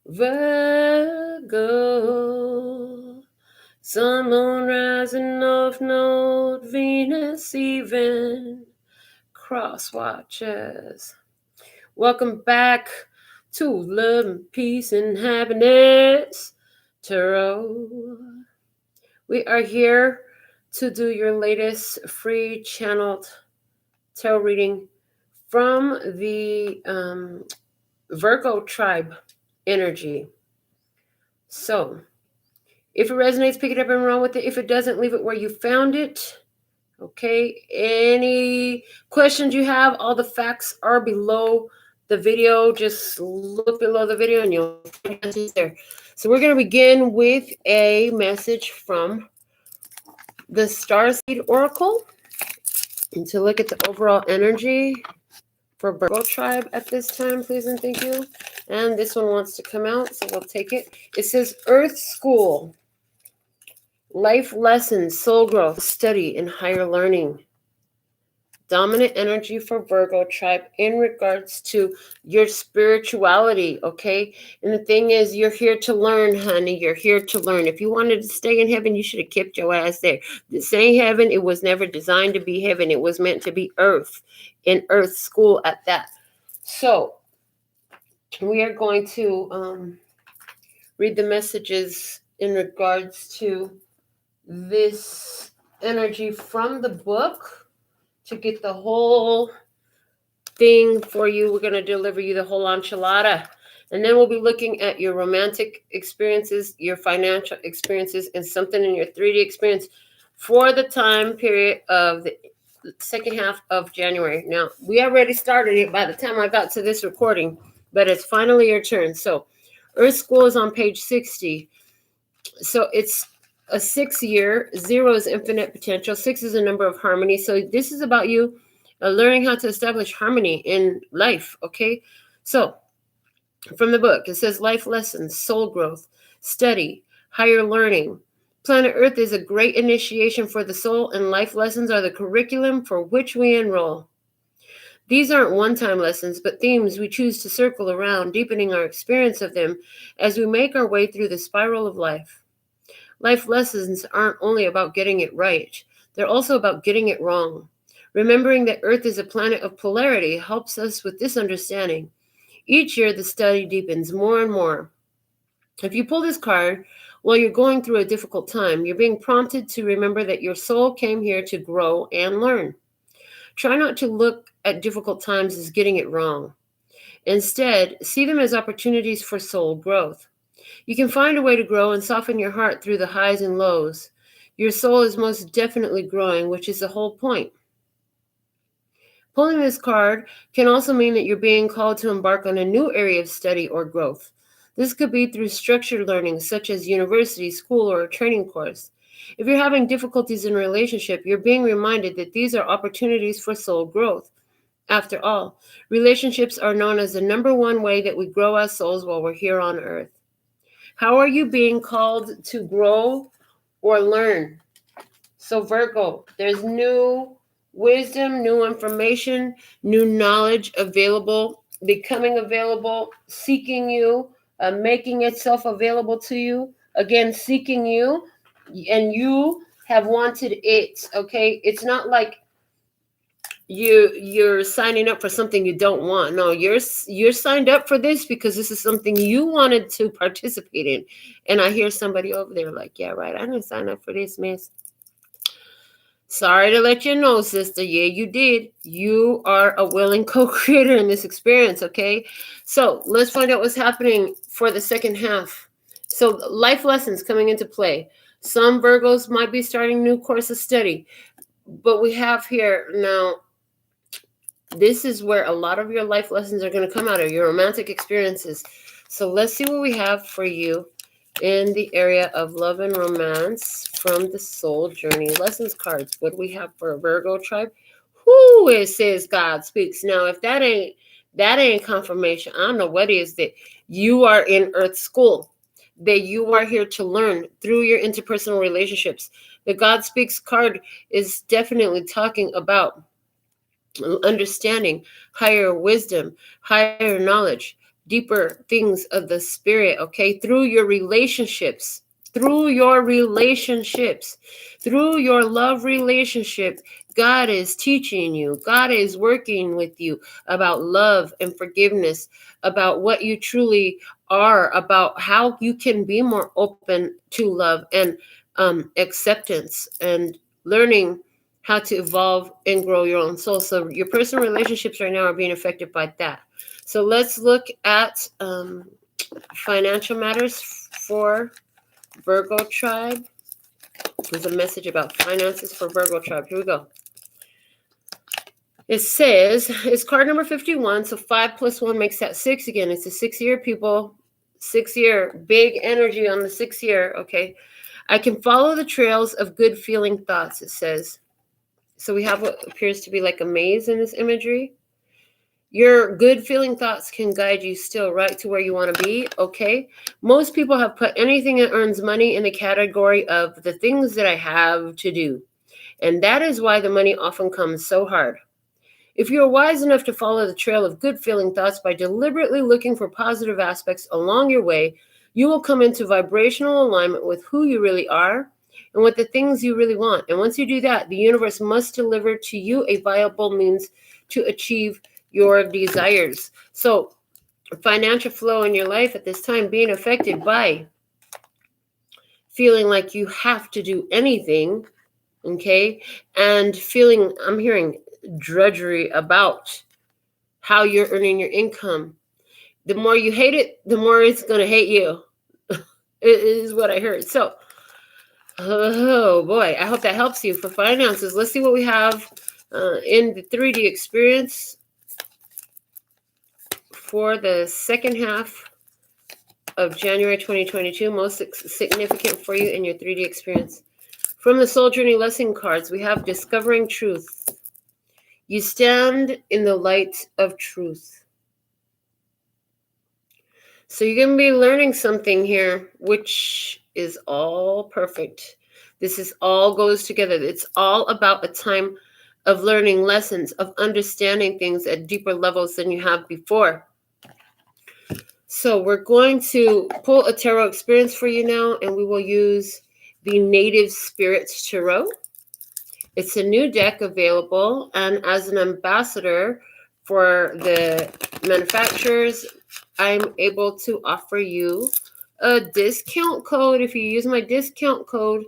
Virgo, sun, moon, rising, north node, Venus, even, cross watchers. Welcome back to Love and Peace and Happiness Tarot. We are here to do your latest free channeled tarot reading from the Virgo tribe energy. So, if it resonates, pick it up and run with it. If it doesn't, leave it where you found it. Okay. Any questions you have, all the facts are below the video. Just look below the video and you'll find answers there. So we're going to begin with a message from the Starseed Oracle. And to look at the overall energy for Virgo tribe at this time, please and thank you. And this one wants to come out, so we'll take it. It says Earth School. Life lessons, soul growth, study, and higher learning. Dominant energy for Virgo tribe in regards to your spirituality, okay? And the thing is, you're here to learn, honey. You're here to learn. If you wanted to stay in heaven, you should have kept your ass there. This ain't heaven. It was never designed to be heaven. It was meant to be earth, in Earth School at that. So, we are going to read the messages in regards to this energy from the book to get the whole thing for you. We're going to deliver you the whole enchilada. And then we'll be looking at your romantic experiences, your financial experiences, and something in your 3D experience for the time period of the second half of January. Now, we already started it by the time I got to this recording, but it's finally your turn. So, Earth School is on page 60. So, it's a 6 year. 0 is infinite potential. 6 is a number of harmony. So this is about you learning how to establish harmony in life, okay? So from the book, it says life lessons, soul growth, study, higher learning. Planet Earth is a great initiation for the soul, and life lessons are the curriculum for which we enroll. These aren't one-time lessons, but themes we choose to circle around, deepening our experience of them as we make our way through the spiral of life. Life lessons aren't only about getting it right. They're also about getting it wrong. Remembering that Earth is a planet of polarity helps us with this understanding. Each year, the study deepens more and more. If you pull this card while you're going through a difficult time, you're being prompted to remember that your soul came here to grow and learn. Try not to look at difficult times as getting it wrong. Instead, see them as opportunities for soul growth. You can find a way to grow and soften your heart through the highs and lows. Your soul is most definitely growing, which is the whole point. Pulling this card can also mean that you're being called to embark on a new area of study or growth. This could be through structured learning, such as university, school, or a training course. If you're having difficulties in a relationship, you're being reminded that these are opportunities for soul growth. After all, relationships are known as the number one way that we grow as souls while we're here on Earth. How are you being called to grow or learn? So Virgo, there's new wisdom, new information, new knowledge available, becoming available, seeking you, making itself available to you. Again, seeking you, and you have wanted it, okay? It's not like you're signing up for something you don't want. No, you're signed up for this because this is something you wanted to participate in. And I hear somebody over there like, yeah, right, I didn't sign up for this, miss. Sorry to let you know, sister. Yeah, you did. You are a willing co-creator in this experience, okay? So let's find out what's happening for the second half. So life lessons coming into play. Some Virgos might be starting new course of study. But we have here now, this is where a lot of your life lessons are going to come out of, your romantic experiences. So let's see what we have for you in the area of love and romance from the soul journey lessons cards. What do we have for a Virgo tribe? Whoo, it says God speaks. Now, if that ain't confirmation, I don't know what is, that you are in Earth School, that you are here to learn through your interpersonal relationships. The God speaks card is definitely talking about understanding, higher wisdom, higher knowledge, deeper things of the spirit, okay? Through your relationships, through your love relationship, God is teaching you, God is working with you about love and forgiveness, about what you truly are, about how you can be more open to love and acceptance, and learning how to evolve and grow your own soul. So your personal relationships right now are being affected by that. So let's look at financial matters for Virgo tribe. There's a message about finances for Virgo tribe. Here we go. It says, it's card number 51. So 5 plus 1 makes that 6 again. It's a 6-year, people. 6-year. Big energy on the 6-year. Okay. I can follow the trails of good feeling thoughts, it says. So we have what appears to be like a maze in this imagery. Your good feeling thoughts can guide you still right to where you want to be, okay? Most people have put anything that earns money in the category of the things that I have to do. And that is why the money often comes so hard. If you are wise enough to follow the trail of good feeling thoughts by deliberately looking for positive aspects along your way, you will come into vibrational alignment with who you really are and with the things you really want. And once you do that, the universe must deliver to you a viable means to achieve your desires. So financial flow in your life at this time being affected by feeling like you have to do anything, okay? And feeling, I'm hearing drudgery about how you're earning your income. The more you hate it, the more it's going to hate you. It is what I heard. So, oh boy, I hope that helps you for finances. Let's see what we have in the 3D experience for the second half of January 2022, most significant for you in your 3D experience. From the Soul Journey Lesson cards, we have Discovering Truth. You stand in the light of truth. So you're going to be learning something here, which is all perfect. This is all goes together. It's all about a time of learning lessons, of understanding things at deeper levels than you have before. So we're going to pull a tarot experience for you now, and we will use the Native Spirit Tarot. It's a new deck available, and as an ambassador for the manufacturers, I'm able to offer you a discount code. If you use my discount code,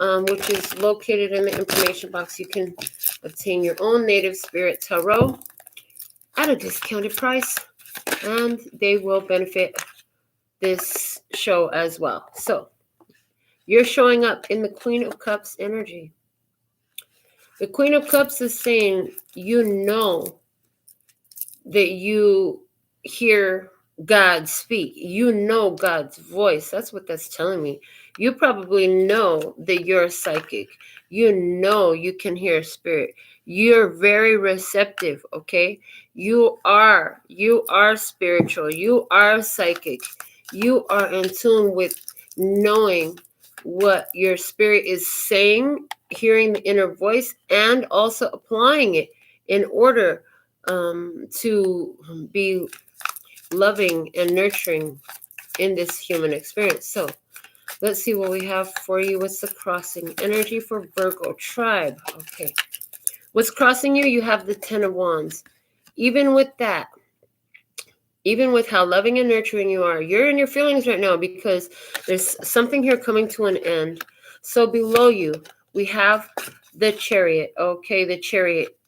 which is located in the information box, you can obtain your own Native Spirit Tarot at a discounted price, and they will benefit this show as well. So you're showing up in the Queen of Cups energy. The Queen of Cups is saying, you know that you hear God speak. You know God's voice. That's what that's telling me. You probably know that you're psychic. You know you can hear spirit. You're very receptive, okay? You are spiritual. You are psychic. You are in tune with knowing what your spirit is saying, hearing the inner voice, and also applying it in order to be loving and nurturing in this human experience. So let's see what we have for you. What's the crossing energy for Virgo tribe? Okay. What's crossing you? You have the 10 of Wands. Even with that, even with how loving and nurturing you are, you're in your feelings right now because there's something here coming to an end. So below you, we have the Chariot. Okay, the Chariot.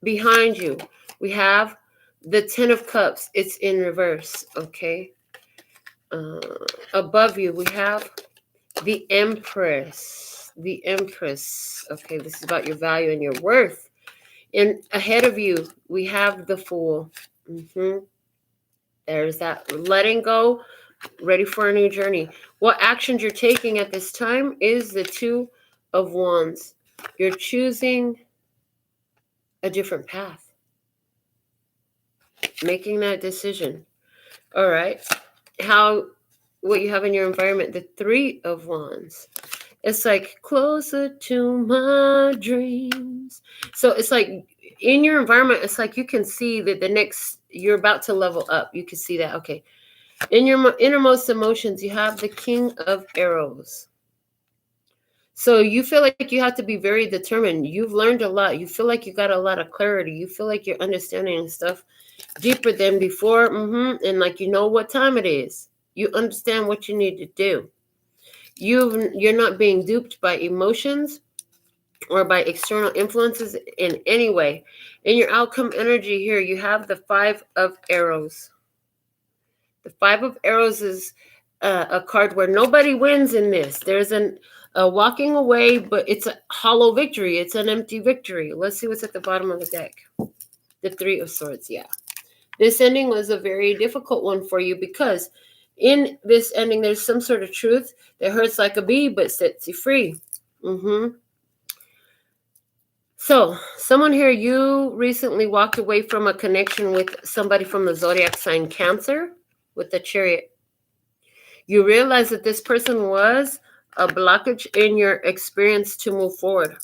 Behind you, we have the 10 of Cups. It's in reverse, okay? Above you, we have the Empress. The Empress. Okay, this is about your value and your worth. And ahead of you, we have the Fool. There's that letting go, ready for a new journey. What actions you're taking at this time is the 2 of Wands. You're choosing a different path. Making that decision. All right. What you have in your environment, the 3 of Wands. It's like closer to my dreams. So it's like in your environment, it's like you can see that you're about to level up. You can see that. Okay. In your innermost emotions, you have the King of Arrows. So you feel like you have to be very determined. You've learned a lot. You feel like you got a lot of clarity. You feel like you're understanding stuff deeper than before. And like you know what time it is. You understand what you need to do. You're not being duped by emotions or by external influences in any way. In your outcome energy here, you have the Five of Arrows. The Five of Arrows is a card where nobody wins in this. There's a walking away, but it's a hollow victory. It's an empty victory. Let's see what's at the bottom of the deck. The Three of Swords, yeah. This ending was a very difficult one for you because in this ending, there's some sort of truth that hurts like a bee but sets you free. So, someone here, you recently walked away from a connection with somebody from the zodiac sign Cancer with the Chariot. You realize that this person was a blockage in your experience to move forward.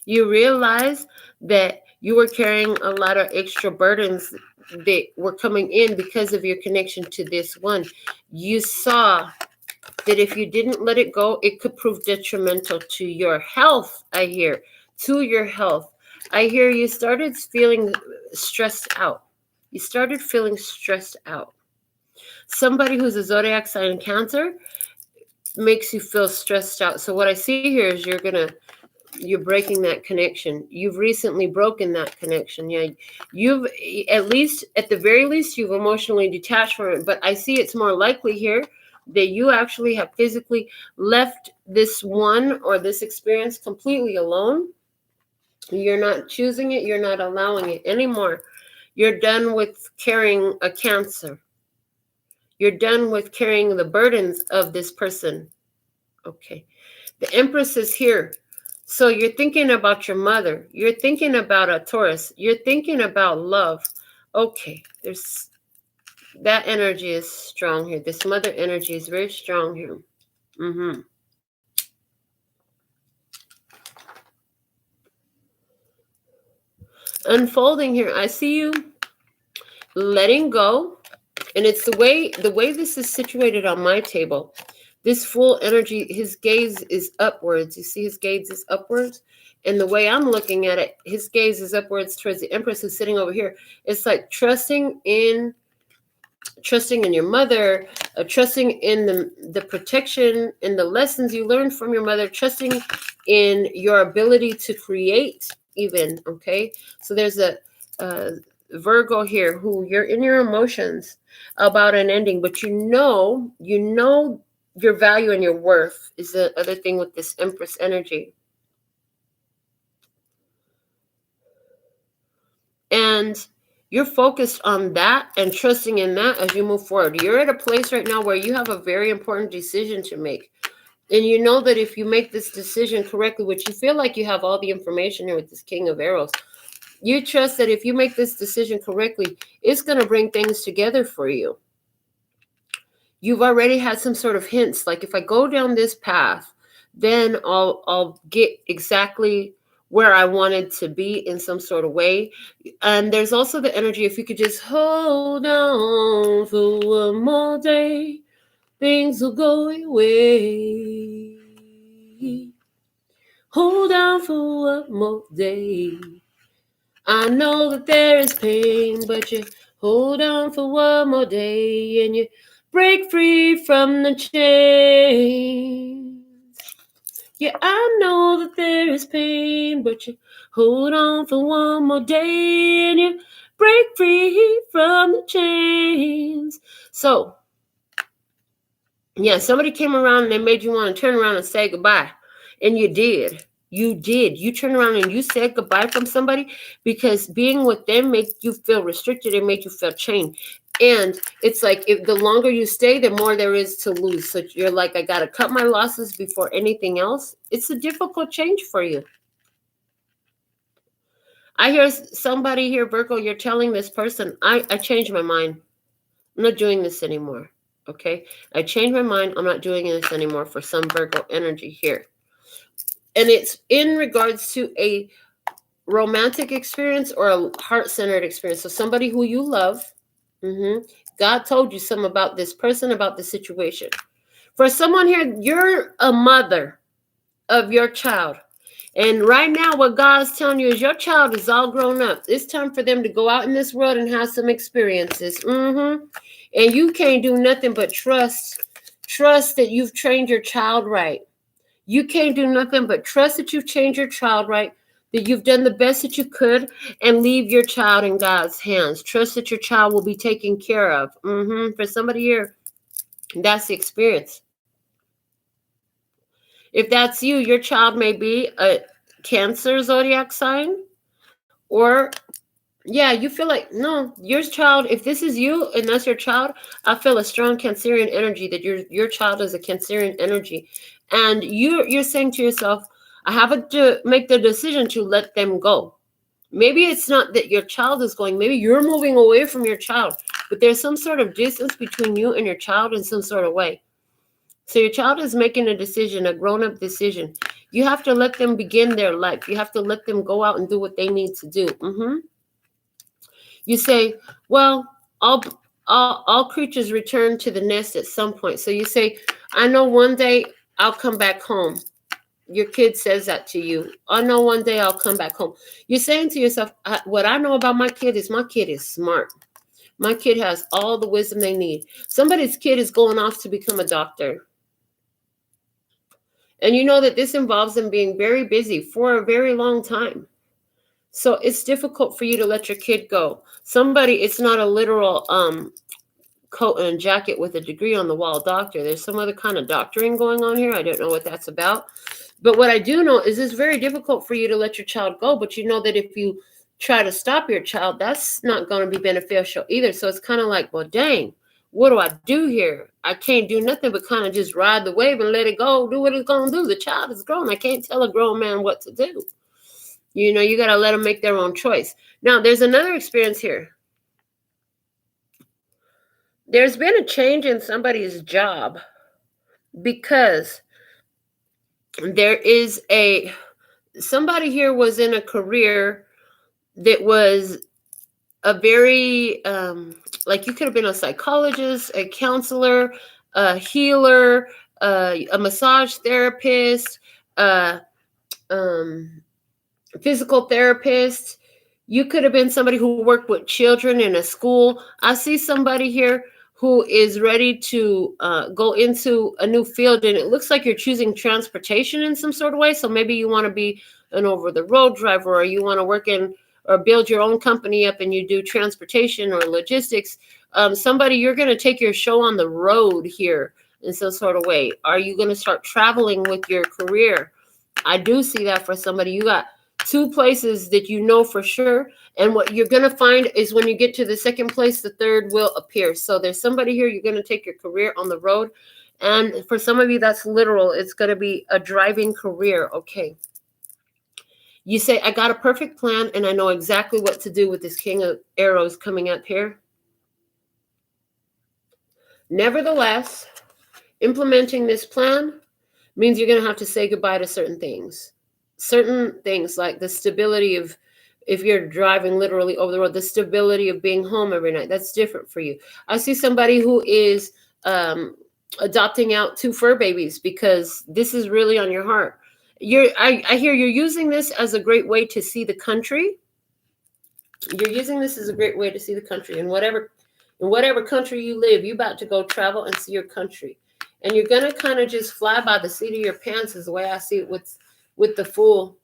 You realize that you were carrying a lot of extra burdens that were coming in because of your connection to this one. You saw that if you didn't let it go, it could prove detrimental to your health, I hear. To your health. I hear you started feeling stressed out. You started feeling stressed out. Somebody who's a zodiac sign Cancer makes you feel stressed out. So what I see here is you're breaking that connection. You've recently broken that connection. Yeah, you've at the very least, you've emotionally detached from it. But I see it's more likely here that you actually have physically left this one or this experience completely alone. You're not choosing it. You're not allowing it anymore. You're done with carrying a Cancer. You're done with carrying the burdens of this person. Okay. The Empress is here. So you're thinking about your mother. You're thinking about a Taurus. You're thinking about love. Okay. That energy is strong here. This mother energy is very strong here. Unfolding here. I see you letting go. And it's the way this is situated on my table. This full energy, his gaze is upwards. You see his gaze is upwards? And the way I'm looking at it, his gaze is upwards towards the Empress who's sitting over here. It's like trusting in your mother, trusting in the protection and the lessons you learned from your mother, trusting in your ability to create even, okay? So there's a Virgo here who you're in your emotions about an ending, but you know your value and your worth is the other thing with this Empress energy. And you're focused on that and trusting in that as you move forward. You're at a place right now where you have a very important decision to make. And you know that if you make this decision correctly, which you feel like you have all the information here with this King of Arrows, you trust that if you make this decision correctly, it's going to bring things together for you. You've already had some sort of hints, like if I go down this path, then I'll get exactly where I wanted to be in some sort of way. And there's also the energy, if you could just hold on for one more day, things will go away. Hold on for one more day. I know that there is pain, but you hold on for one more day and you break free from the chains. Yeah, I know that there is pain, but you hold on for one more day and you break free from the chains. So, yeah, somebody came around and they made you want to turn around and say goodbye. And you did. You did. You turned around and you said goodbye from somebody because being with them made you feel restricted and made you feel chained. And it's like if the longer you stay, the more there is to lose. So you're like, I got to cut my losses before anything else. It's a difficult change for you. I hear somebody here, Virgo, you're telling this person, I changed my mind. I'm not doing this anymore. Okay? I changed my mind. I'm not doing this anymore for some Virgo energy here. And it's in regards to a romantic experience or a heart-centered experience. So somebody who you love. God told you something about this person, about the situation. For someone here, you're a mother of your child. And right now, what God's telling you is your child is all grown up. It's time for them to go out in this world and have some experiences. And you can't do nothing but trust that you've trained your child right. You can't do nothing but trust that you've trained your child right, that you've done the best that you could, and leave your child in God's hands. Trust that your child will be taken care of. For somebody here, that's the experience. If that's you, your child may be a Cancer zodiac sign, or you feel like, no, your child, if this is you and that's your child, I feel a strong Cancerian energy that your child is a Cancerian energy. And you're saying to yourself, I have to make the decision to let them go. Maybe it's not that your child is going, maybe you're moving away from your child, but there's some sort of distance between you and your child in some sort of way. So your child is making a decision, a grown-up decision. You have to let them begin their life. You have to let them go out and do what they need to do. You say, well, all creatures return to the nest at some point. So you say, I know one day I'll come back home. Your kid says that to you. I know one day I'll come back home. You're saying to yourself, what I know about my kid is smart. My kid has all the wisdom they need. Somebody's kid is going off to become a doctor. And you know that this involves them being very busy for a very long time. So it's difficult for you to let your kid go. It's not a literal coat and jacket with a degree on the wall doctor. There's some other kind of doctoring going on here. I don't know what that's about. But what I do know is it's very difficult for you to let your child go. But you know that if you try to stop your child, that's not going to be beneficial either. So it's kind of like, well, dang, what do I do here? I can't do nothing but kind of just ride the wave and let it go, do what it's going to do. The child is grown. I can't tell a grown man what to do. You know, you got to let them make their own choice. Now, there's another experience here. There's been a change in somebody's job because there is somebody here was in a career that was a very, like you could have been a psychologist, a counselor, a healer, a massage therapist, physical therapist. You could have been somebody who worked with children in a school. I see somebody here who is ready to go into a new field, and it looks like you're choosing transportation in some sort of way. So maybe you want to be an over-the-road driver, or you want to work in or build your own company up and you do transportation or logistics. Somebody, you're going to take your show on the road here in some sort of way. Are you going to start traveling with your career? I do see that for somebody. You got two places that you know for sure. And what you're going to find is when you get to the second place, the third will appear. So there's somebody here, you're going to take your career on the road. And for some of you, that's literal. It's going to be a driving career. Okay. You say, I got a perfect plan and I know exactly what to do with this King of Arrows coming up here. Nevertheless, implementing this plan means you're going to have to say goodbye to certain things. Certain things like the stability of, if you're driving literally over the road, the stability of being home every night. That's different for you. I see somebody who is adopting out 2 fur babies because this is really on your heart. I hear you're using this as a great way to see the country. You're using this as a great way to see the country. In whatever country you live, you're about to go travel and see your country. And you're going to kind of just fly by the seat of your pants is the way I see it with the Fool.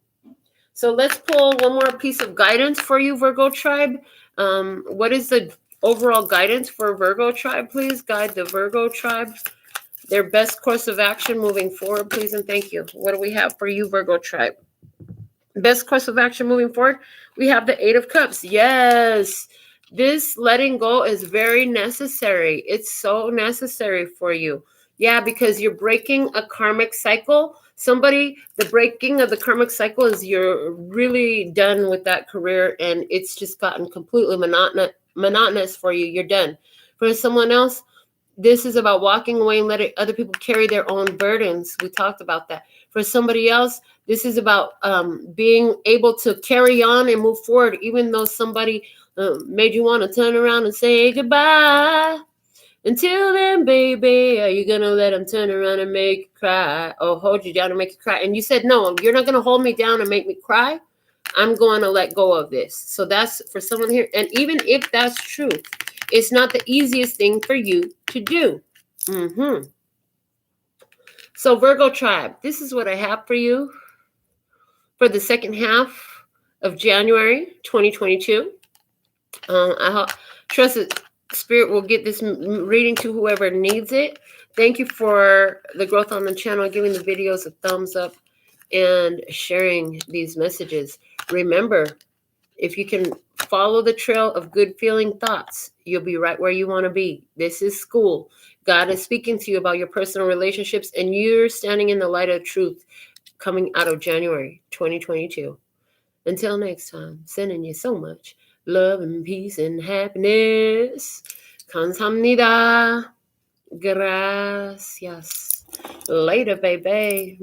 So let's pull one more piece of guidance for you, Virgo tribe. What is the overall guidance for Virgo tribe? Please guide the Virgo tribe. Their best course of action moving forward, please and thank you. What do we have for you, Virgo tribe? Best course of action moving forward, we have the 8 of Cups. Yes, this letting go is very necessary. It's so necessary for you. Yeah, because you're breaking a karmic cycle. The breaking of the karmic cycle is you're really done with that career and it's just gotten completely monotonous for you. You're done. For someone else, This is about walking away and letting other people carry their own burdens. We talked about that. For somebody else, this is about being able to carry on and move forward, even though somebody made you want to turn around and say goodbye. Until then, baby, are you going to let them turn around and make you cry or hold you down and make you cry? And you said, no, you're not going to hold me down and make me cry. I'm going to let go of this. So that's for someone here. And even if that's true, it's not the easiest thing for you to do. So Virgo tribe, this is what I have for you for the second half of January 2022. I trust that Spirit will get this reading to whoever needs it. Thank you for the growth on the channel, giving the videos a thumbs up, and sharing these messages. Remember, if you can follow the trail of good feeling thoughts, you'll be right where you want to be. This is school. God is speaking to you about your personal relationships, and you're standing in the light of truth coming out of January 2022. Until next time, sending you so much love and peace and happiness. Kamsahamnida. Gracias. Later, baby.